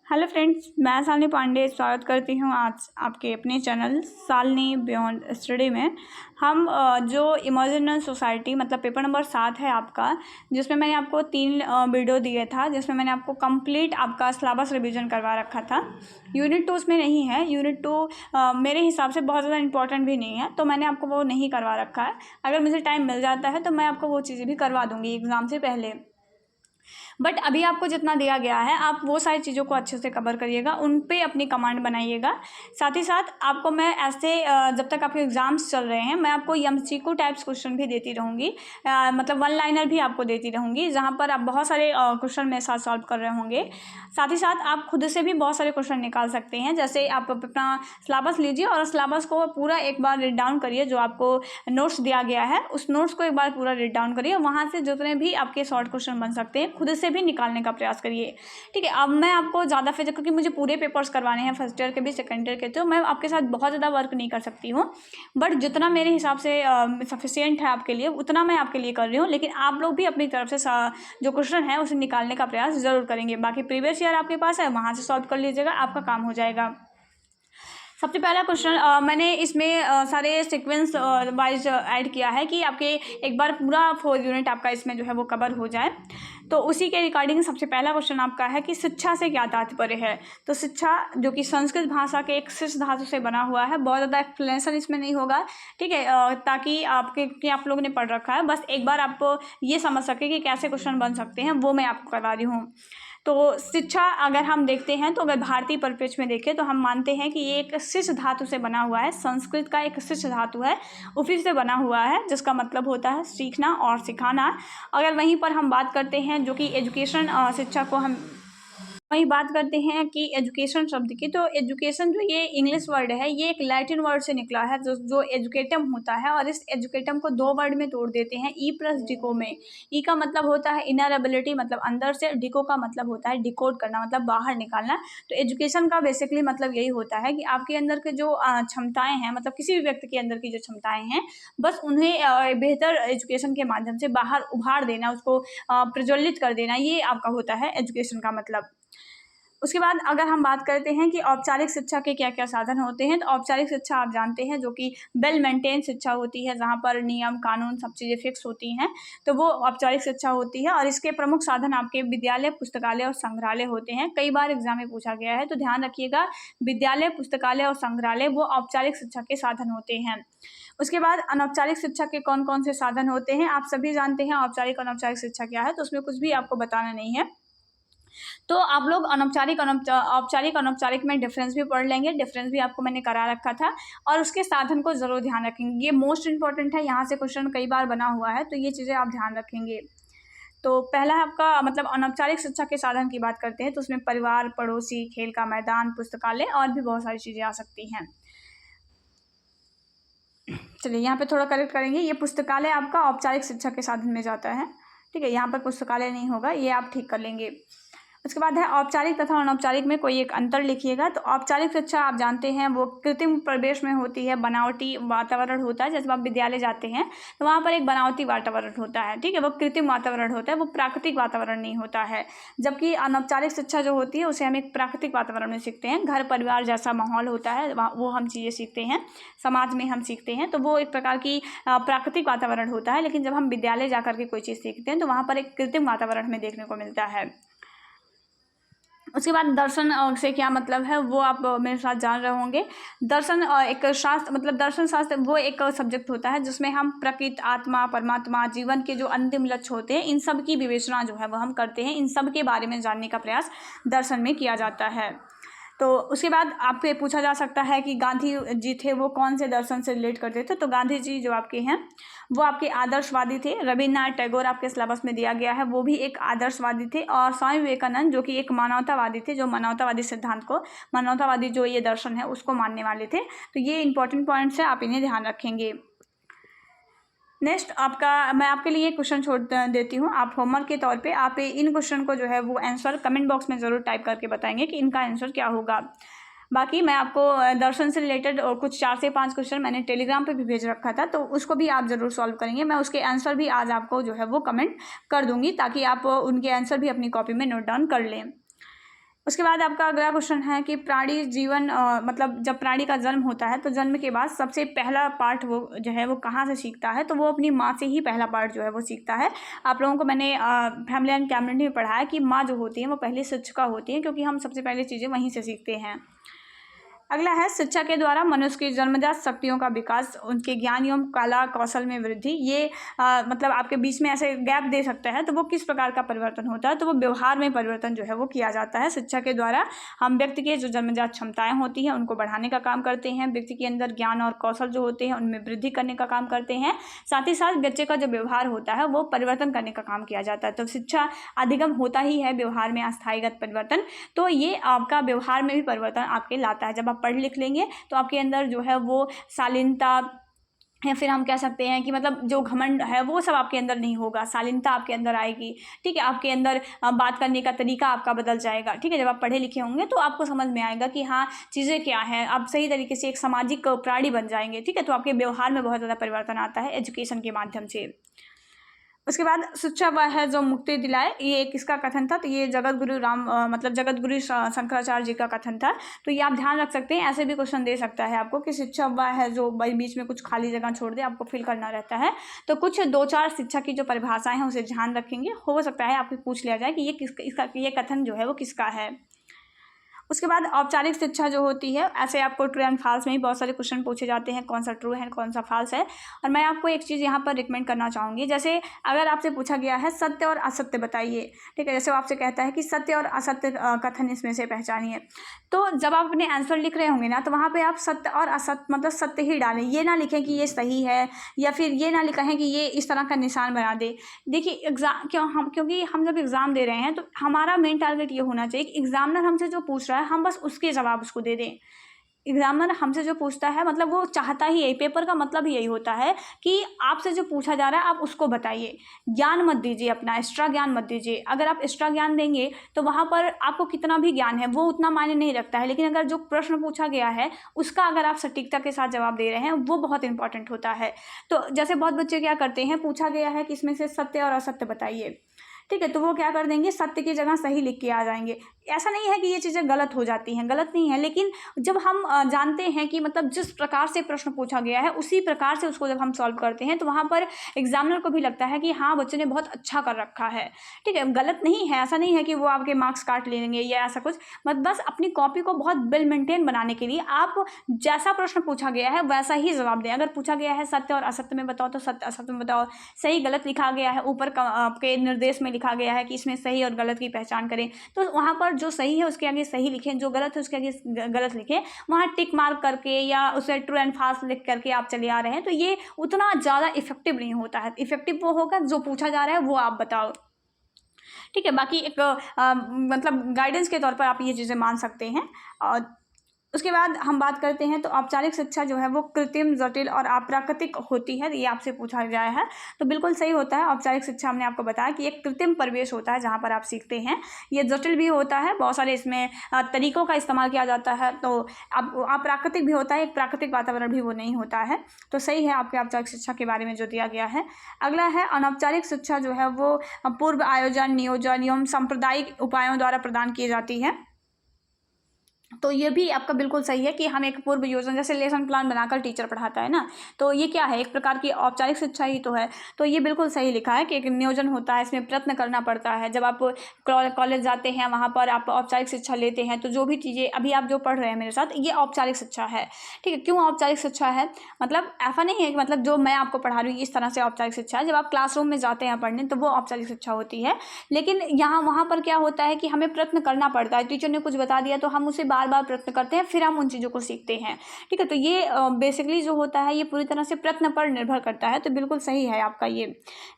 Hello friends, मैं शालिनी पांडे स्वागत करती हूँ आज आपके अपने चैनल शालिनी बियॉन्ड स्टडी में। हम जो इमोशनल सोसाइटी मतलब पेपर नंबर 7 है आपका, जिसमें मैंने आपको 3 वीडियो दिए था, जिसमें मैंने आपको कंप्लीट आपका सिलेबस रिवीजन करवा रखा था। यूनिट 2 उसमें नहीं है। यूनिट 2 मेरे हिसाब से बहुत ज़्यादा इंपॉर्टेंट भी नहीं है, तो मैंने आपको वो नहीं करवा रखा है। अगर मुझे टाइम मिल जाता है तो मैं आपको वो चीज़ें भी करवा दूँगी एग्ज़ाम से पहले। बट अभी आपको जितना दिया गया है आप वो सारी चीज़ों को अच्छे से कवर करिएगा, उन पे अपनी कमांड बनाइएगा। साथ ही साथ आपको मैं ऐसे जब तक आपके एग्ज़ाम्स चल रहे हैं मैं आपको एमसीक्यू टाइप्स क्वेश्चन भी देती रहूँगी, मतलब वन लाइनर भी आपको देती रहूँगी, जहाँ पर आप बहुत सारे क्वेश्चन मेरे साथ सॉल्व कर रहे होंगे। साथ ही साथ आप खुद से भी बहुत सारे क्वेश्चन निकाल सकते हैं। जैसे आप अपना सिलेबस लीजिए और सिलेबस को पूरा एक बार रीड डाउन करिए, जो आपको नोट्स दिया गया है उस नोट्स को एक बार पूरा रीड डाउन करिए। वहाँ से जितने भी आपके शॉर्ट क्वेश्चन बन सकते हैं खुद से भी निकालने का प्रयास करिए। ठीक है, अब मैं आपको ज़्यादा फिर क्योंकि मुझे पूरे पेपर्स करवाने हैं, फर्स्ट ईयर के भी सेकेंड ईयर के, तो मैं आपके साथ बहुत ज़्यादा वर्क नहीं कर सकती हूँ। बट जितना मेरे हिसाब से सफिशियंट है आपके लिए उतना मैं आपके लिए कर रही हूँ। लेकिन आप लोग भी अपनी तरफ से जो क्वेश्चन है उसे निकालने का प्रयास ज़रूर करेंगे। बाकी प्रीवियस ईयर आपके पास है, वहाँ से सॉल्व कर लीजिएगा, आपका काम हो जाएगा। सबसे पहला क्वेश्चन मैंने इसमें सारे सीक्वेंस वाइज ऐड किया है कि आपके एक बार पूरा 4 यूनिट आपका इसमें जो है वो कवर हो जाए। तो उसी के रिगार्डिंग सबसे पहला क्वेश्चन आपका है कि शिक्षा से क्या तात्पर्य है। तो शिक्षा जो कि संस्कृत भाषा के एक शिष्ट धातु से बना हुआ है, बहुत ज़्यादा एक्सप्लेनेशन इसमें नहीं होगा। ठीक है, ताकि आप लोगों ने पढ़ रखा है, बस एक बार आप ये समझ सके कि कैसे क्वेश्चन बन सकते हैं, वो मैं आपको करवा रही हूँ। तो शिक्षा अगर हम देखते हैं तो अगर भारतीय परिप्रेक्ष्य में देखें तो हम मानते हैं कि ये एक शिष्ट धातु से बना हुआ है। संस्कृत का एक शिष्ट धातु है, उसी से बना हुआ है, जिसका मतलब होता है सीखना और सिखाना। अगर वहीं पर हम बात करते हैं जो कि एजुकेशन शिक्षा को हम वही बात करते हैं कि एजुकेशन शब्द की, तो एजुकेशन जो ये इंग्लिश वर्ड है ये एक लैटिन वर्ड से निकला है, जो एजुकेटम होता है। और इस एजुकेटम को 2 वर्ड में तोड़ देते हैं, ई प्लस डिको में। ई का मतलब होता है इनर एबिलिटी, मतलब अंदर से। डिको का मतलब होता है डिकोड करना, मतलब बाहर निकालना। तो एजुकेशन का बेसिकली मतलब यही होता है कि आपके अंदर के जो क्षमताएं हैं, मतलब किसी भी व्यक्ति के अंदर की जो क्षमताएं हैं, बस उन्हें बेहतर एजुकेशन के माध्यम से बाहर उभार देना, उसको प्रज्वलित कर देना, ये आपका होता है एजुकेशन का मतलब। उसके बाद अगर हम बात करते हैं कि औपचारिक शिक्षा के क्या क्या साधन होते हैं, तो औपचारिक शिक्षा आप जानते हैं जो कि वेल मेंटेन शिक्षा होती है, जहाँ पर नियम कानून सब चीज़ें फिक्स होती हैं, तो वो औपचारिक शिक्षा होती है। और इसके प्रमुख साधन आपके विद्यालय, पुस्तकालय और संग्रहालय होते हैं। कई बार एग्जाम में पूछा गया है, तो ध्यान रखिएगा, विद्यालय, पुस्तकालय और संग्रहालय वो औपचारिक शिक्षा के साधन होते हैं। उसके बाद अनौपचारिक शिक्षा के कौन कौन से साधन होते हैं आप सभी जानते हैं। औपचारिक अनौपचारिक शिक्षा क्या है, तो उसमें कुछ भी आपको बताना नहीं है। तो आप लोग औपचारिक अनौपचारिक में डिफरेंस भी पढ़ लेंगे, डिफरेंस भी आपको मैंने करा रखा था। और उसके साधन को ज़रूर ध्यान रखेंगे, ये मोस्ट इंपॉर्टेंट है, यहाँ से क्वेश्चन कई बार बना हुआ है, तो ये चीज़ें आप ध्यान रखेंगे। तो पहला आपका मतलब अनौपचारिक शिक्षा के साधन की बात करते हैं, तो उसमें परिवार, पड़ोसी, खेल का मैदान, पुस्तकालय और भी बहुत सारी चीज़ें आ सकती हैं। चलिए यहाँ पे थोड़ा करेक्ट करेंगे, ये पुस्तकालय आपका औपचारिक शिक्षा के साधन में जाता है। ठीक है, यहाँ पर पुस्तकालय नहीं होगा, ये आप ठीक कर लेंगे। उसके बाद है औपचारिक तथा अनौपचारिक में कोई एक अंतर लिखिएगा। तो औपचारिक शिक्षा आप जानते हैं वो कृत्रिम परिवेश में होती है, बनावटी वातावरण होता है। जैसे आप विद्यालय जाते हैं तो वहाँ पर एक बनावटी वातावरण होता है, ठीक है, वो कृत्रिम वातावरण होता है, वो प्राकृतिक वातावरण नहीं होता है। जबकि अनौपचारिक शिक्षा जो होती है उसे हम एक प्राकृतिक वातावरण में सीखते हैं, घर परिवार जैसा माहौल होता है, वो हम चीज़ें सीखते हैं, समाज में हम सीखते हैं, तो वो एक प्रकार की प्राकृतिक वातावरण होता है। लेकिन जब हम विद्यालय जाकर के कोई चीज़ सीखते हैं तो वहाँ पर एक कृत्रिम वातावरण हमें देखने को मिलता है। उसके बाद दर्शन से क्या मतलब है वो आप मेरे साथ जान रहे होंगे। दर्शन एक शास्त्र, मतलब दर्शन शास्त्र वो एक सब्जेक्ट होता है जिसमें हम प्रकृति, आत्मा, परमात्मा, जीवन के जो अंतिम लक्ष्य होते हैं, इन सब की विवेचना जो है वो हम करते हैं, इन सब के बारे में जानने का प्रयास दर्शन में किया जाता है। तो उसके बाद आपसे पूछा जा सकता है कि गांधी जी थे वो कौन से दर्शन से रिलेट करते थे। तो गांधी जी जो आपके हैं वो आपके आदर्शवादी थे। रविन्द्रनाथ टैगोर आपके सिलेबस में दिया गया है, वो भी एक आदर्शवादी थे। और स्वामी विवेकानंद जो कि एक मानवतावादी थे, जो मानवतावादी सिद्धांत को, मानवतावादी जो ये दर्शन है उसको मानने वाले थे। तो ये इंपॉर्टेंट पॉइंट्स है, आप इन्हें ध्यान रखेंगे। नेक्स्ट आपका मैं आपके लिए क्वेश्चन छोड़ देती हूँ, आप होमवर्क के तौर पे आप इन क्वेश्चन को जो है वो आंसर कमेंट बॉक्स में ज़रूर टाइप करके बताएंगे कि इनका आंसर क्या होगा। बाकी मैं आपको दर्शन से रिलेटेड कुछ 4 से 5 क्वेश्चन मैंने टेलीग्राम पे भी भेज रखा था, तो उसको भी आप ज़रूर सॉल्व करेंगे। मैं उसके आंसर भी आज आपको जो है वो कमेंट कर दूँगी, ताकि आप उनके आंसर भी अपनी कॉपी में नोट डाउन कर लें। उसके बाद आपका अगला क्वेश्चन है कि प्राणी जीवन मतलब जब प्राणी का जन्म होता है तो जन्म के बाद सबसे पहला पार्ट वो जो है वो कहाँ से सीखता है, तो वो अपनी माँ से ही पहला पार्ट जो है वो सीखता है। आप लोगों को मैंने फैमिली एंड कम्युनिटी में पढ़ाया कि माँ जो होती है वो पहली शिक्षिका होती है, क्योंकि हम सबसे पहले चीज़ें वहीं से सीखते हैं। अगला है शिक्षा के द्वारा मनुष्य की जन्मजात शक्तियों का विकास, उनके ज्ञान एवं कला कौशल में वृद्धि। ये मतलब आपके बीच में ऐसे गैप दे सकता है, तो वो किस प्रकार का परिवर्तन होता है, तो वो व्यवहार में परिवर्तन जो है वो किया जाता है। शिक्षा के द्वारा हम व्यक्ति के जो जन्मजात क्षमताएं होती हैं उनको बढ़ाने का काम करते हैं, व्यक्ति के अंदर ज्ञान और कौशल जो होते हैं उनमें वृद्धि करने का काम करते हैं। साथ ही साथ बच्चे का जो व्यवहार होता है वो परिवर्तन करने का काम किया जाता है। तो शिक्षा अधिगम होता ही है व्यवहार में अस्थायीगत परिवर्तन, तो ये आपका व्यवहार में भी परिवर्तन आपके लाता है। जब आप पढ़ लिख लेंगे तो आपके अंदर जो है वो शालीनता, या फिर हम कह सकते हैं कि मतलब जो घमंड है वो सब आपके अंदर नहीं होगा, शालीनता आपके अंदर आएगी। ठीक है, आपके अंदर बात करने का तरीका आपका बदल जाएगा। ठीक है, जब आप पढ़े लिखे होंगे तो आपको समझ में आएगा कि हाँ चीज़ें क्या हैं, आप सही तरीके से एक सामाजिक प्राणी बन जाएंगे। ठीक है, तो आपके व्यवहार में बहुत ज़्यादा परिवर्तन आता है एजुकेशन के माध्यम से। उसके बाद शिक्षा वह है जो मुक्ति दिलाए, ये किसका कथन था, तो ये जगत गुरु मतलब जगत गुरु शंकराचार्य जी का कथन था। तो ये आप ध्यान रख सकते हैं, ऐसे भी क्वेश्चन दे सकता है आपको कि शिक्षा वह है जो बीच में कुछ खाली जगह छोड़ दे, आपको फिल करना रहता है। तो कुछ 2-4 शिक्षा की जो परिभाषाएं हैं उसे ध्यान रखेंगे, हो सकता है आपको पूछ लिया जाए कि ये इसका ये कथन जो है वो किसका है। उसके बाद औपचारिक शिक्षा जो होती है, ऐसे आपको ट्रू एंड फॉल्स में ही बहुत सारे क्वेश्चन पूछे जाते हैं, कौन सा ट्रू है कौन सा फॉल्स है। और मैं आपको एक चीज़ यहाँ पर रिकमेंड करना चाहूँगी, जैसे अगर आपसे पूछा गया है सत्य और असत्य बताइए, ठीक है, जैसे वो आपसे कहता है कि सत्य और असत्य कथन इसमें से पहचानिए, तो जब आप अपने आंसर लिख रहे होंगे ना तो वहाँ पर आप सत्य और असत्य मतलब सत्य ही डालें, ये ना लिखें कि ये सही है, या फिर ये ना लिखें कि ये इस तरह का निशान बना दे। देखिए एग्जाम क्योंकि हम जब एग्ज़ाम दे रहे हैं तो हमारा मेन टारगेट ये होना चाहिए कि एग्जामिनर हमसे जो पूछ रहा है हम बस उसके जवाब उसको दे दें। एग्जामिनर हमसे जो पूछता है मतलब वो चाहता ही यही, पेपर का मतलब यही होता है कि आपसे जो पूछा जा रहा है आप उसको बताइए, ज्ञान मत दीजिए, अपना एक्स्ट्रा ज्ञान मत दीजिए। अगर आप एक्स्ट्रा ज्ञान देंगे तो वहाँ पर आपको कितना भी ज्ञान है वो उतना मायने नहीं रखता है, लेकिन अगर जो प्रश्न पूछा गया है उसका अगर आप सटीकता के साथ जवाब दे रहे हैं वो बहुत इंपॉर्टेंट होता है। तो जैसे बहुत बच्चे क्या करते हैं, पूछा गया है कि इसमें से सत्य और असत्य बताइए, ठीक है, तो वो क्या कर देंगे, सत्य की जगह सही लिख के आ जाएंगे। ऐसा नहीं है कि ये चीज़ें गलत हो जाती हैं, गलत नहीं है, लेकिन जब हम जानते हैं कि मतलब जिस प्रकार से प्रश्न पूछा गया है उसी प्रकार से उसको जब हम सॉल्व करते हैं तो वहाँ पर एग्जामिनर को भी लगता है कि हाँ बच्चे ने बहुत अच्छा कर रखा है। ठीक है, गलत नहीं है, ऐसा नहीं है कि वो आपके मार्क्स काट लेंगे या ऐसा कुछ, बस अपनी कॉपी को बहुत वेल मेंटेन बनाने के लिए आप जैसा प्रश्न पूछा गया है वैसा ही जवाब दें। अगर पूछा गया है सत्य और असत्य में बताओ तो सत्य असत्य में बताओ, सही गलत लिखा गया है ऊपर आपके निर्देश में लिखा गया है कि इसमें सही और गलत की पहचान करें, तो वहाँ पर जो सही है उसके आगे सही लिखें, जो गलत है उसके आगे गलत लिखें। वहाँ टिक मार्क करके या उसे ट्रू एंड फॉल्स लिख करके आप चले आ रहे हैं तो ये उतना ज़्यादा इफेक्टिव नहीं होता है। इफेक्टिव वो होगा जो पूछा जा रहा है वो आप बताओ। ठीक है, बाकी एक मतलब गाइडेंस के तौर पर आप ये चीज़ें मान सकते हैं। और उसके बाद हम बात करते हैं तो औपचारिक शिक्षा जो है वो कृत्रिम, जटिल और अप्राकृतिक होती है, ये आपसे पूछा गया है तो बिल्कुल सही होता है। औपचारिक शिक्षा हमने आपको बताया कि एक कृत्रिम परिवेश होता है जहाँ पर आप सीखते हैं, ये जटिल भी होता है, बहुत सारे इसमें तरीकों का इस्तेमाल किया जाता है, तो अप्राकृतिक भी होता है, एक प्राकृतिक वातावरण भी वो नहीं होता है। तो सही है आपके औपचारिक शिक्षा के बारे में जो दिया गया है। अगला है अनौपचारिक शिक्षा जो है वो पूर्व आयोजन, नियोजन एवं सांप्रदायिक उपायों द्वारा प्रदान की जाती है। तो ये भी आपका बिल्कुल सही है कि हम एक पूर्व योजना जैसे लेसन प्लान बनाकर टीचर पढ़ाता है ना, तो ये क्या है, एक प्रकार की औपचारिक शिक्षा ही तो है। तो ये बिल्कुल सही लिखा है कि एक नियोजन होता है, इसमें प्रयत्न करना पड़ता है। जब आप कॉलेज जाते हैं वहाँ पर आप औपचारिक शिक्षा लेते हैं तो जो भी चीज़ें अभी आप जो पढ़ रहे हैं मेरे साथ, ये औपचारिक शिक्षा है। ठीक है, क्यों औपचारिक शिक्षा है, मतलब ऐसा नहीं है कि मतलब जो मैं आपको पढ़ा रही हूँ इस तरह से औपचारिक शिक्षा है। जब आप क्लासरूम में जाते हैं पढ़ने तो वो औपचारिक शिक्षा होती है, लेकिन वहाँ पर क्या होता है कि हमें प्रयत्न करना पड़ता है। टीचर ने कुछ बता दिया तो हम उसे बार बार प्रयत्न करते हैं, फिर हम उन चीज़ों को सीखते हैं। ठीक है, तो ये बेसिकली जो होता है ये पूरी तरह से प्रयत्न पर निर्भर करता है, तो बिल्कुल सही है आपका ये।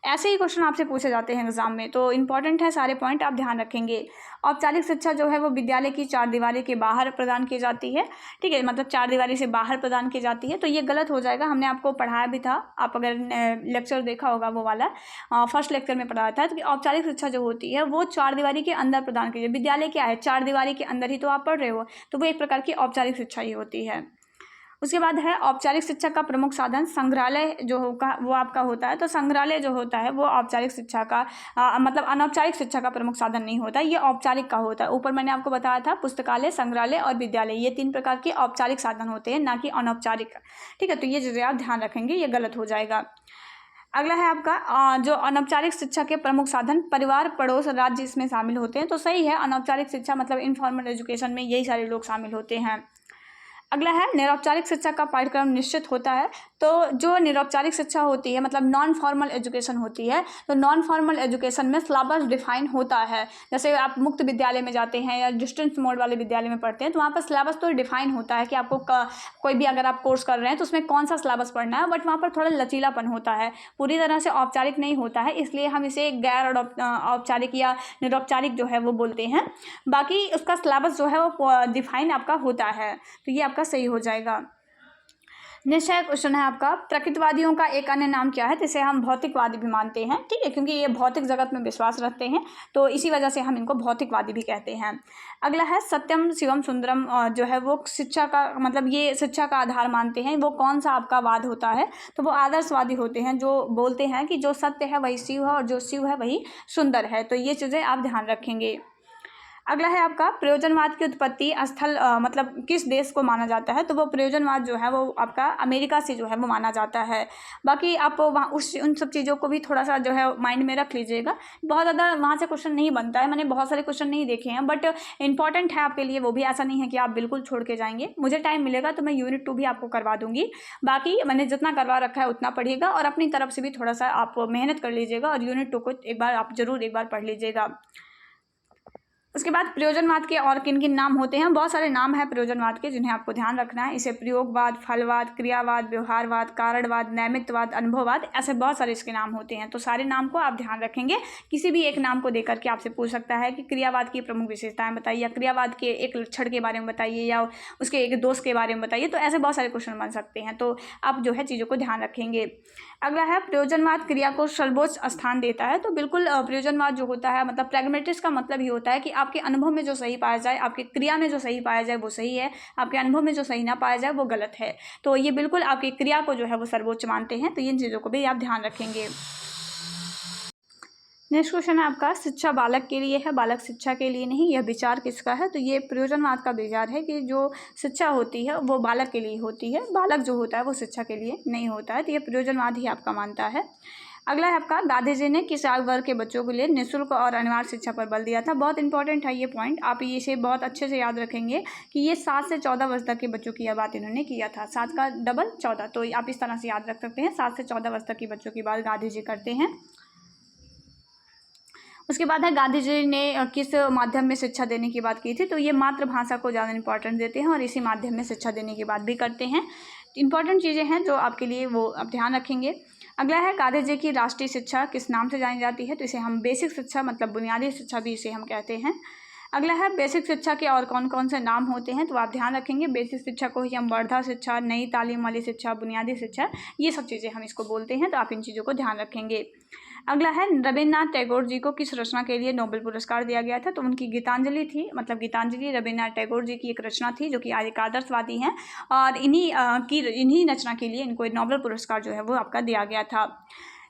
ऐसे ही क्वेश्चन आपसे पूछे जाते हैं एग्जाम में, तो इंपॉर्टेंट है, सारे पॉइंट आप ध्यान रखेंगे। औपचारिक शिक्षा जो है वो विद्यालय की चारदीवारी के बाहर प्रदान की जाती है। ठीक है, मतलब चारदीवारी से बाहर प्रदान की जाती है, तो ये गलत हो जाएगा। हमने आपको पढ़ाया भी था, आप अगर लेक्चर देखा होगा वो वाला फर्स्ट लेक्चर में पढ़ाया था, तो औपचारिक शिक्षा जो होती है वो चारदीवारी के अंदर प्रदान की जाती है। विद्यालय क्या है, चारदीवारी के अंदर ही तो आप पढ़ रहे हो, तो वो एक प्रकार की औपचारिक शिक्षा ही होती है। उसके बाद है औपचारिक शिक्षा का प्रमुख साधन संग्रहालय जो होगा वो आपका होता है। तो संग्रहालय जो होता है वो औपचारिक शिक्षा का मतलब अनौपचारिक शिक्षा का प्रमुख साधन नहीं होता, ये औपचारिक का होता है। ऊपर मैंने आपको बताया था पुस्तकालय, संग्रहालय और विद्यालय, ये 3 प्रकार के औपचारिक साधन होते हैं, ना कि अनौपचारिक। ठीक है, तो ये चीज़ें आप ध्यान रखेंगे, ये गलत हो जाएगा। अगला है आपका जो अनौपचारिक शिक्षा के प्रमुख साधन परिवार, पड़ोस, राज्य इसमें शामिल होते हैं। तो सही है, अनौपचारिक शिक्षा मतलब इनफॉर्मल एजुकेशन में यही सारे लोग शामिल होते हैं। अगला है निरौपचारिक शिक्षा का पाठ्यक्रम निश्चित होता है। तो जो निरौपचारिक शिक्षा होती है मतलब नॉन फॉर्मल एजुकेशन होती है, तो नॉन फॉर्मल एजुकेशन में सिलेबस डिफाइन होता है। जैसे आप मुक्त विद्यालय में जाते हैं या डिस्टेंस मोड वाले विद्यालय में पढ़ते हैं तो वहाँ पर सिलेबस तो डिफाइन होता है कि आपको कोई भी अगर आप कोर्स कर रहे हैं तो उसमें कौन सा सिलेबस पढ़ना है, बट वहाँ पर थोड़ा लचीलापन होता है, पूरी तरह से औपचारिक नहीं होता है, इसलिए हम इसे गैर औपचारिक या निरौपचारिक जो है वो बोलते हैं। बाकी उसका सिलेबस जो है वो डिफाइन आपका होता है, तो ये आपका सही हो जाएगा। निश्चय क्वेश्चन है आपका, प्रकृतिवादियों का एक अन्य नाम क्या है, जिसे हम भौतिकवादी भी मानते हैं। ठीक है, क्योंकि ये भौतिक जगत में विश्वास रखते हैं तो इसी वजह से हम इनको भौतिकवादी भी कहते हैं। अगला है सत्यम शिवम सुंदरम, जो है वो शिक्षा का मतलब ये शिक्षा का आधार मानते हैं। वो कौन सा आपका वाद होता है, तो वो आदर्शवादी होते हैं, जो बोलते हैं कि जो सत्य है वही शिव है और जो शिव है वही सुंदर है। तो ये चीज़ें आप ध्यान रखेंगे। अगला है आपका प्रयोजनवाद की उत्पत्ति स्थल मतलब किस देश को माना जाता है, तो वो प्रयोजनवाद जो है वो आपका अमेरिका से जो है वो माना जाता है। बाकी आप वहाँ उन सब चीज़ों को भी थोड़ा सा जो है माइंड में रख लीजिएगा, बहुत ज़्यादा वहाँ से क्वेश्चन नहीं बनता है, मैंने बहुत सारे क्वेश्चन नहीं देखे हैं बट इंपॉर्टेंट है आपके लिए, वो भी ऐसा नहीं है कि आप बिल्कुल छोड़ के जाएंगे। मुझे टाइम मिलेगा तो मैं यूनिट 2 भी आपको करवा दूंगी, बाकी मैंने जितना करवा रखा है उतना पढ़िएगा और अपनी तरफ से भी थोड़ा सा आप मेहनत कर लीजिएगा और यूनिट 2 को एक बार आप जरूर एक बार पढ़ लीजिएगा। उसके बाद प्रयोजनवाद के और किन किन नाम होते हैं, बहुत सारे नाम हैं प्रयोजनवाद के जिन्हें आपको ध्यान रखना है। इसे प्रयोगवाद, फलवाद, क्रियावाद, व्यवहारवाद, कारणवाद, नैमित्तवाद, अनुभववाद, ऐसे बहुत सारे इसके नाम होते हैं। तो सारे नाम को आप ध्यान रखेंगे, किसी भी एक नाम को देकर के आपसे पूछ सकता है कि क्रियावाद की प्रमुख विशेषताएं बताइए, या क्रियावाद के एक लक्षण के बारे में बताइए, या उसके एक दोष के बारे में बताइए। तो ऐसे बहुत सारे क्वेश्चन बन सकते हैं, तो आप जो है चीज़ों को ध्यान रखेंगे। अगला है प्रयोजनवाद क्रिया को सर्वोच्च स्थान देता है। तो बिल्कुल प्रयोजनवाद जो होता है मतलब प्रैग्मेटिक्स का मतलब ही होता है कि आपके अनुभव में जो सही पाया जाए, आपकी क्रिया में जो सही पाया जाए वो सही है, आपके अनुभव में जो सही ना पाया जाए वो गलत है। तो ये बिल्कुल आपकी क्रिया को जो है वो सर्वोच्च मानते हैं, तो इन चीज़ों को भी आप ध्यान रखेंगे। नेक्स्ट क्वेश्चन है आपका, शिक्षा बालक के लिए है, बालक शिक्षा के लिए नहीं, यह विचार किसका है, तो ये प्रयोजनवाद का विचार है कि जो शिक्षा होती है वो बालक के लिए होती है, बालक जो होता है वो शिक्षा के लिए नहीं होता है, तो ये प्रयोजनवाद ही आपका मानता है। अगला है आपका, गांधी जी ने किस आयु वर्ग के बच्चों के लिए निःशुल्क और अनिवार्य शिक्षा पर बल दिया था। बहुत इंपॉर्टेंट है ये पॉइंट, आप इसे बहुत अच्छे से याद रखेंगे कि ये 7 से 14 वर्ष तक के बच्चों की यह बात इन्होंने किया था। 7 का डबल 14, तो आप इस तरह से याद रख सकते हैं, 7 से 14 वर्ष तक के बच्चों की बात गांधी जी करते हैं। उसके बाद है गांधी जी ने किस माध्यम में शिक्षा देने की बात की थी, तो ये मातृभाषा को ज़्यादा इंपॉर्टेंस देते हैं और इसी माध्यम में शिक्षा देने की बात भी करते हैं। इंपॉर्टेंट चीज़ें हैं जो आपके लिए वो आप ध्यान रखेंगे। अगला है, गांधी जी की राष्ट्रीय शिक्षा किस नाम से जानी जाती है, तो इसे हम बेसिक शिक्षा मतलब बुनियादी शिक्षा भी इसे हम कहते हैं। अगला है, बेसिक शिक्षा के और कौन कौन से नाम होते हैं, तो आप ध्यान रखेंगे बेसिक शिक्षा को ही हम वर्धा शिक्षा, नई तालीम वाली शिक्षा, बुनियादी शिक्षा, ये सब चीज़ें हम इसको बोलते हैं, तो आप इन चीज़ों को ध्यान रखेंगे। अगला है, रविन्द्रनाथ टैगोर जी को किस रचना के लिए नोबेल पुरस्कार दिया गया था, तो उनकी गीतांजलि थी, मतलब गीतांजलि रविन्द्रनाथ टैगोर जी की एक रचना थी जो कि आज एक आदर्शवादी हैं और इन्हीं रचना के लिए इनको नोबेल पुरस्कार जो है वो आपका दिया गया था।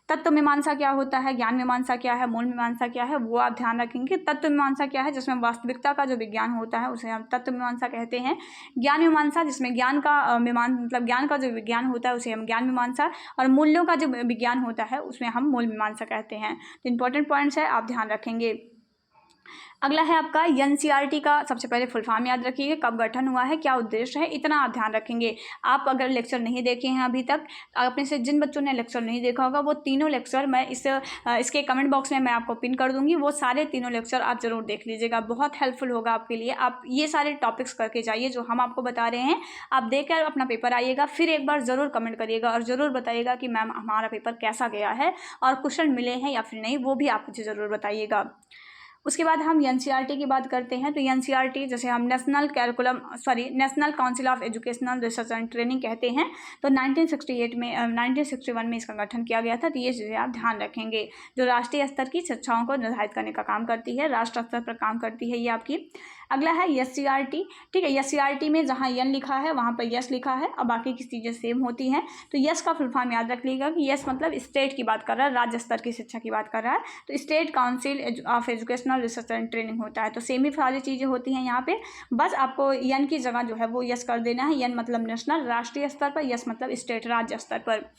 तत्व मीमांसा क्या होता है, ज्ञान मीमांसा क्या है, मूल मीमांसा क्या है, वो आप ध्यान रखेंगे। तत्व मीमांसा क्या है, जिसमें वास्तविकता का जो विज्ञान होता है उसे हम तत्व मीमांसा कहते हैं। ज्ञान मीमांसा जिसमें ज्ञान का मतलब ज्ञान का जो विज्ञान होता है उसे हम ज्ञान मीमांसा, और मूल्यों का जो विज्ञान होता है उसमें हम मूल मीमांसा कहते हैं। तो इंपॉर्टेंट पॉइंट्स है, आप ध्यान रखेंगे। अगला है आपका, एनसीईआरटी का सबसे पहले फुल फॉर्म याद रखिए, कब गठन हुआ है, क्या उद्देश्य है, इतना आप ध्यान रखेंगे। आप अगर लेक्चर नहीं देखे हैं अभी तक, अपने से जिन बच्चों ने लेक्चर नहीं देखा होगा वो तीनों लेक्चर मैं इसके कमेंट बॉक्स में मैं आपको पिन कर दूंगी, वो सारे तीनों लेक्चर आप जरूर देख लीजिएगा, बहुत हेल्पफुल होगा आपके लिए। आप ये सारे टॉपिक्स करके जाइए जो हम आपको बता रहे हैं, आप देखकर अपना पेपर आइएगा, फिर एक बार ज़रूर कमेंट करिएगा और ज़रूर बताइएगा कि मैम हमारा पेपर कैसा गया है और क्वेश्चन मिले हैं या फिर नहीं, वो भी आप मुझे ज़रूर बताइएगा। उसके बाद हम एनसीईआरटी की बात करते हैं, तो एनसीईआरटी जैसे हम national council of educational research and training कहते हैं, तो 1961 में इसका गठन किया गया था। तो ये चीज़ें आप ध्यान रखेंगे, जो राष्ट्रीय स्तर की शिक्षाओं को निर्धारित करने का काम करती है, राष्ट्र स्तर पर काम करती है ये आपकी। अगला है SCRT। ठीक है, SCRT में जहाँ यन लिखा है वहाँ पर यस लिखा है और बाकी की चीज़ें सेम होती हैं। तो यस का फुल फॉर्म याद रख लीजिएगा कि यस मतलब स्टेट की बात कर रहा है, राज्य स्तर की शिक्षा की बात कर रहा है। तो state council of educational research and training होता है। तो सेम ही सारी चीज़ें होती हैं यहाँ पे, बस आपको यन की जगह जो है वो यस कर देना है। यन मतलब नेशनल, राष्ट्रीय स्तर पर, यस मतलब स्टेट, राज्य स्तर पर।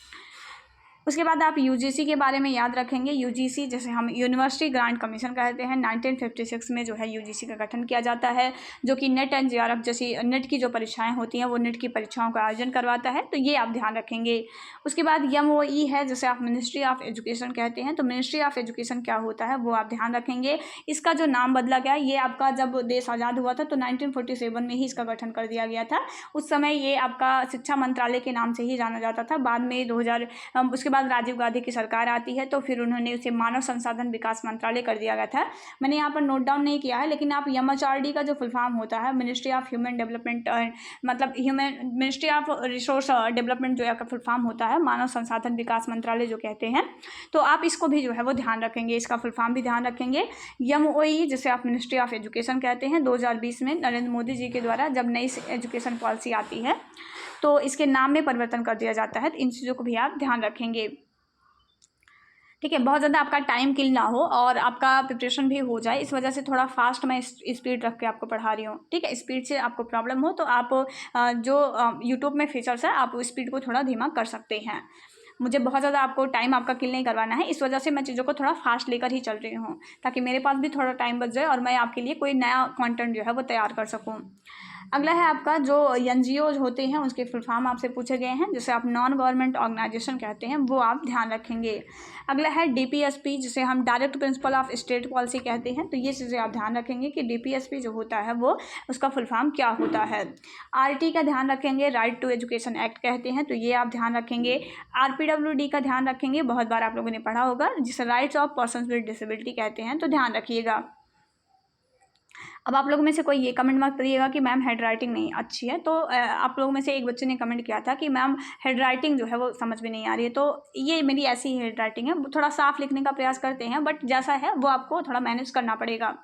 उसके बाद आप UGC के बारे में याद रखेंगे। UGC जैसे हम यूनिवर्सिटी ग्रांट कमीशन कहते हैं, 1956 में जो है UGC का गठन किया जाता है, जो कि नेट एंड JRF जैसी नेट की जो परीक्षाएं होती हैं वो नेट की परीक्षाओं का आयोजन करवाता है। तो ये आप ध्यान रखेंगे। उसके बाद MOE है, जैसे आप मिनिस्ट्री ऑफ एजुकेशन कहते हैं। तो मिनिस्ट्री ऑफ एजुकेशन क्या होता है वो आप ध्यान रखेंगे। इसका जो नाम बदला गया, ये आपका जब देश आज़ाद हुआ था तो 1947 में ही इसका गठन कर दिया गया था। उस समय ये आपका शिक्षा मंत्रालय के नाम से ही जाना जाता था। बाद में 2000 उसके बाद राजीव गांधी की सरकार आती है तो फिर उन्होंने उसे मानव संसाधन विकास मंत्रालय कर दिया गया था। मैंने यहाँ पर नोट डाउन नहीं किया है, लेकिन आप MHRD का जो फुल फॉर्म होता है, मिनिस्ट्री ऑफ ह्यूमन डेवलपमेंट, मतलब मिनिस्ट्री ऑफ रिसोर्स डेवलपमेंट जो आपका फुल फॉर्म होता है, मानव संसाधन विकास मंत्रालय जो कहते हैं। तो आप इसको भी जो है वो ध्यान रखेंगे, इसका फुल फॉर्म भी ध्यान रखेंगे। MOE जिसे आप मिनिस्ट्री ऑफ एजुकेशन कहते हैं, 2020 में नरेंद्र मोदी जी के द्वारा जब नई एजुकेशन पॉलिसी आती है तो इसके नाम में परिवर्तन कर दिया जाता है। तो इन चीज़ों को भी आप ध्यान रखेंगे। ठीक है, बहुत ज़्यादा आपका टाइम किल ना हो और आपका प्रिपरेशन भी हो जाए, इस वजह से थोड़ा फास्ट मैं स्पीड रख के आपको पढ़ा रही हूँ। ठीक है, स्पीड से आपको प्रॉब्लम हो तो आप जो यूट्यूब में फीचर्स है आप स्पीड को थोड़ा धीमा कर सकते हैं। मुझे बहुत ज़्यादा आपको टाइम आपका किल नहीं करवाना है, इस वजह से मैं चीज़ों को थोड़ा फास्ट लेकर ही चल रही हूँ, ताकि मेरे पास भी थोड़ा टाइम बच जाए और मैं आपके लिए कोई नया कंटेंट जो है वो तैयार कर सकूँ। अगला है आपका जो NGOs होते हैं उसके फुल फॉर्म आपसे पूछे गए हैं, जिसे आप नॉन गवर्नमेंट ऑर्गेनाइजेशन कहते हैं, वो आप ध्यान रखेंगे। अगला है DPSP, जिसे हम direct principle of state policy कहते हैं। तो ये चीज़ें आप ध्यान रखेंगे कि DPSP जो होता है वो उसका फुल फॉर्म क्या होता है। RT का ध्यान रखेंगे, राइट टू एजुकेशन एक्ट कहते हैं। तो ये आप ध्यान रखेंगे। RPWD का ध्यान रखेंगे, बहुत बार आप लोगों ने पढ़ा होगा, जिसे rights of persons with disability कहते हैं। तो ध्यान रखिएगा। अब आप लोगों में से कोई ये कमेंट मत करिएगा कि मैम हैंड राइटिंग नहीं अच्छी है। तो आप लोगों में से एक बच्चे ने कमेंट किया था कि मैम हैंड राइटिंग जो है वो समझ में नहीं आ रही है। तो ये मेरी ऐसी ही हैंड राइटिंग है, थोड़ा साफ लिखने का प्रयास करते हैं, बट जैसा है वो आपको थोड़ा मैनेज करना पड़ेगा।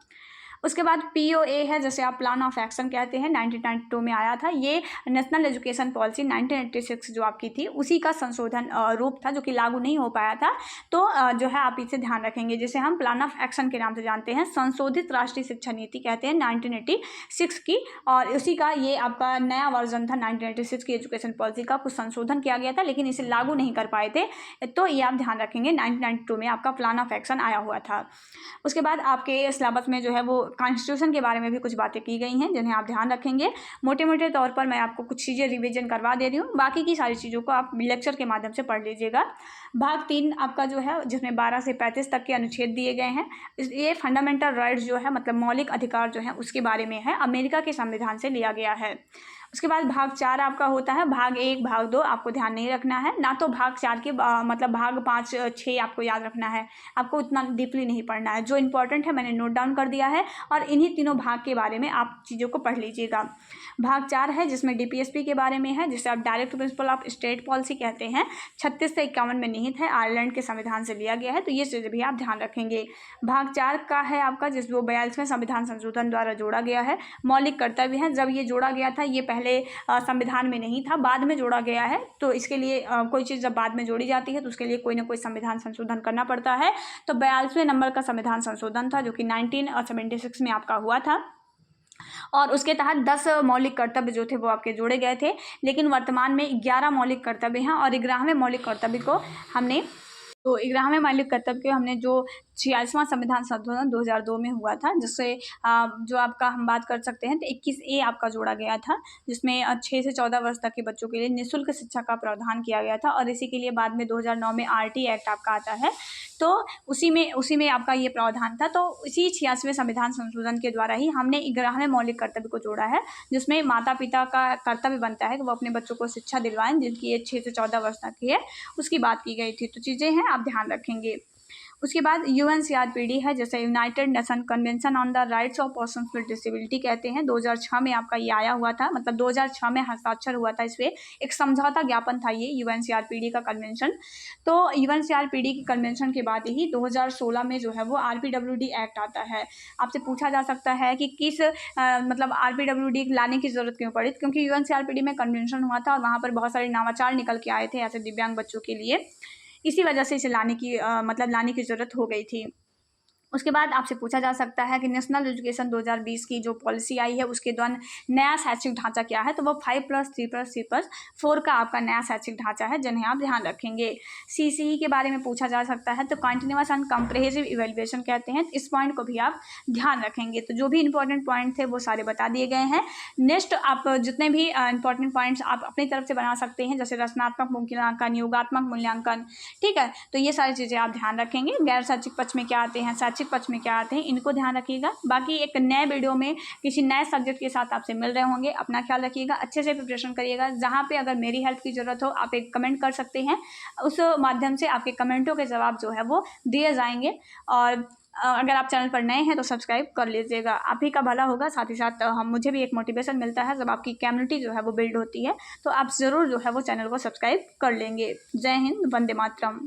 उसके बाद POA है, जैसे आप प्लान ऑफ एक्शन कहते हैं, 1992 में आया था। ये नेशनल एजुकेशन पॉलिसी 1986 जो आपकी थी उसी का संशोधन रूप था, जो कि लागू नहीं हो पाया था। तो जो है आप इसे ध्यान रखेंगे, जिसे हम प्लान ऑफ एक्शन के नाम से जानते हैं। संशोधित राष्ट्रीय शिक्षा नीति कहते हैं 1986 की, और उसी का ये आपका नया वर्जन था। 1986 की एजुकेशन पॉलिसी का कुछ संशोधन किया गया था, लेकिन इसे लागू नहीं कर पाए थे। तो ये आप ध्यान रखेंगे, 1992 में आपका प्लान ऑफ एक्शन आया हुआ था। उसके बाद आपके सिलेबस में जो है वो कॉन्स्टिट्यूशन के बारे में भी कुछ बातें की गई हैं, जिन्हें आप ध्यान रखेंगे। मोटे मोटे तौर पर मैं आपको कुछ चीज़ें रिवीजन करवा दे रही हूँ, बाकी की सारी चीज़ों को आप लेक्चर के माध्यम से पढ़ लीजिएगा। भाग 3 आपका जो है, जिसमें 12 से 35 तक के अनुच्छेद दिए गए हैं। ये फंडामेंटल राइट्स जो है, मतलब मौलिक अधिकार जो है, उसके बारे में है, अमेरिका के संविधान से लिया गया है। उसके बाद भाग 4 आपका होता है। भाग 1 भाग 2 आपको ध्यान नहीं रखना है, ना तो भाग 4 के मतलब भाग 5 6 आपको याद रखना है, आपको उतना डीपली नहीं पढ़ना है। जो इंपॉर्टेंट है मैंने नोट डाउन कर दिया है, और इन्हीं तीनों भाग के बारे में आप चीज़ों को पढ़ लीजिएगा। भाग 4 है, जिसमें DPSP के बारे में है, जिसे आप direct principle of state policy कहते हैं। 36 से 51 में निहित है, आयरलैंड के संविधान से लिया गया है। तो ये चीज़ें भी आप ध्यान रखेंगे। भाग 4 का है आपका, जिसको 42वें संविधान संशोधन द्वारा जोड़ा गया है। मौलिक कर्तव्य है, जब ये जोड़ा गया था ये पहले संविधान में नहीं था, बाद में जोड़ा गया है। तो इसके लिए कोई चीज़ जब बाद में जोड़ी जाती है तो उसके लिए कोई ना कोई संविधान संशोधन करना पड़ता है। तो 42वें नंबर का संविधान संशोधन था, जो कि 1976 में आपका हुआ था, और उसके तहत 10 मौलिक कर्तव्य जो थे वो आपके जोड़े गए थे। लेकिन वर्तमान में 11 मौलिक कर्तव्य हैं, और 11वें मौलिक कर्तव्य को हमने 11वें मौलिक कर्तव्य के हमने जो 46वां संविधान संशोधन 2002 में हुआ था, जिससे जो आपका हम बात कर सकते हैं, तो 21A आपका जोड़ा गया था, जिसमें 6 से 14 वर्ष तक के बच्चों के लिए निःशुल्क शिक्षा का प्रावधान किया गया था। और इसी के लिए बाद में 2009 में RT एक्ट आपका आता है, तो उसी में आपका ये प्रावधान था। तो इसी 86वें संविधान संशोधन के द्वारा ही हमने 11वें मौलिक कर्तव्य को जोड़ा है, जिसमें माता पिता का कर्तव्य बनता है कि वो अपने बच्चों को शिक्षा दिलवाएं जिनकी एज 6 से 14 वर्ष तक की है, उसकी बात की गई थी। तो चीज़ें हैं, आप ध्यान रखेंगे। उसके बाद UNCRPD है, जैसे United nation convention on the rights of persons with disability कहते हैं, 2006 में आपका ये आया हुआ था, मतलब 2006 में हस्ताक्षर हुआ था, इस पर एक समझौता ज्ञापन था ये UNCRPD का कन्वेंशन। तो UNCRPD की कन्वेंशन के बाद ही 2016 में जो है वो RPWD एक्ट आता है। आपसे पूछा जा सकता है कि किस मतलब RPWD लाने की ज़रूरत क्यों पड़ी, क्योंकि UNCRPD में कन्वेंशन हुआ था और वहाँ पर बहुत सारे नवाचार निकल के आए थे ऐसे दिव्यांग बच्चों के लिए, इसी वजह से इसे लाने की मतलब लाने की ज़रूरत हो गई थी। उसके बाद आपसे पूछा जा सकता है कि नेशनल एजुकेशन 2020 की जो पॉलिसी आई है उसके दौरान नया शैक्षिक ढांचा क्या है, तो वो 5+3+3+4 का आपका नया शैक्षिक ढांचा है, जिन्हें आप ध्यान रखेंगे। CCE के बारे में पूछा जा सकता है, तो कंटिन्यूअस एंड कंप्रिहेंसिव इवेल्युएशन कहते हैं, इस पॉइंट को भी आप ध्यान रखेंगे। तो जो भी इंपॉर्टेंट पॉइंट थे वो सारे बता दिए गए हैं। नेक्स्ट आप जितने भी इंपॉर्टेंट पॉइंट्स आप अपनी तरफ से बना सकते हैं, जैसे रचनात्मक मूल्यांकन, योगात्मक मूल्यांकन, ठीक है, तो ये सारी चीज़ें आप ध्यान रखेंगे। गैर शैक्षिक पक्ष में क्या आते हैं, शैक्षिक पक्ष में क्या आते हैं, इनको ध्यान रखिएगा। बाकी एक नए वीडियो में किसी नए सब्जेक्ट के साथ आपसे मिल रहे होंगे। अपना ख्याल रखिएगा, अच्छे से प्रिपरेशन करिएगा। जहाँ पे अगर मेरी हेल्प की ज़रूरत हो आप एक कमेंट कर सकते हैं, उस माध्यम से आपके कमेंटों के जवाब जो है वो दिए जाएंगे। और अगर आप चैनल पर नए हैं तो सब्सक्राइब कर लीजिएगा, आप ही का भला होगा। साथ ही साथ हम मुझे भी एक मोटिवेशन मिलता है जब आपकी कम्युनिटी जो है वो बिल्ड होती है, तो आप ज़रूर जो है वो चैनल को सब्सक्राइब कर लेंगे। जय हिंद, वंदे मातरम।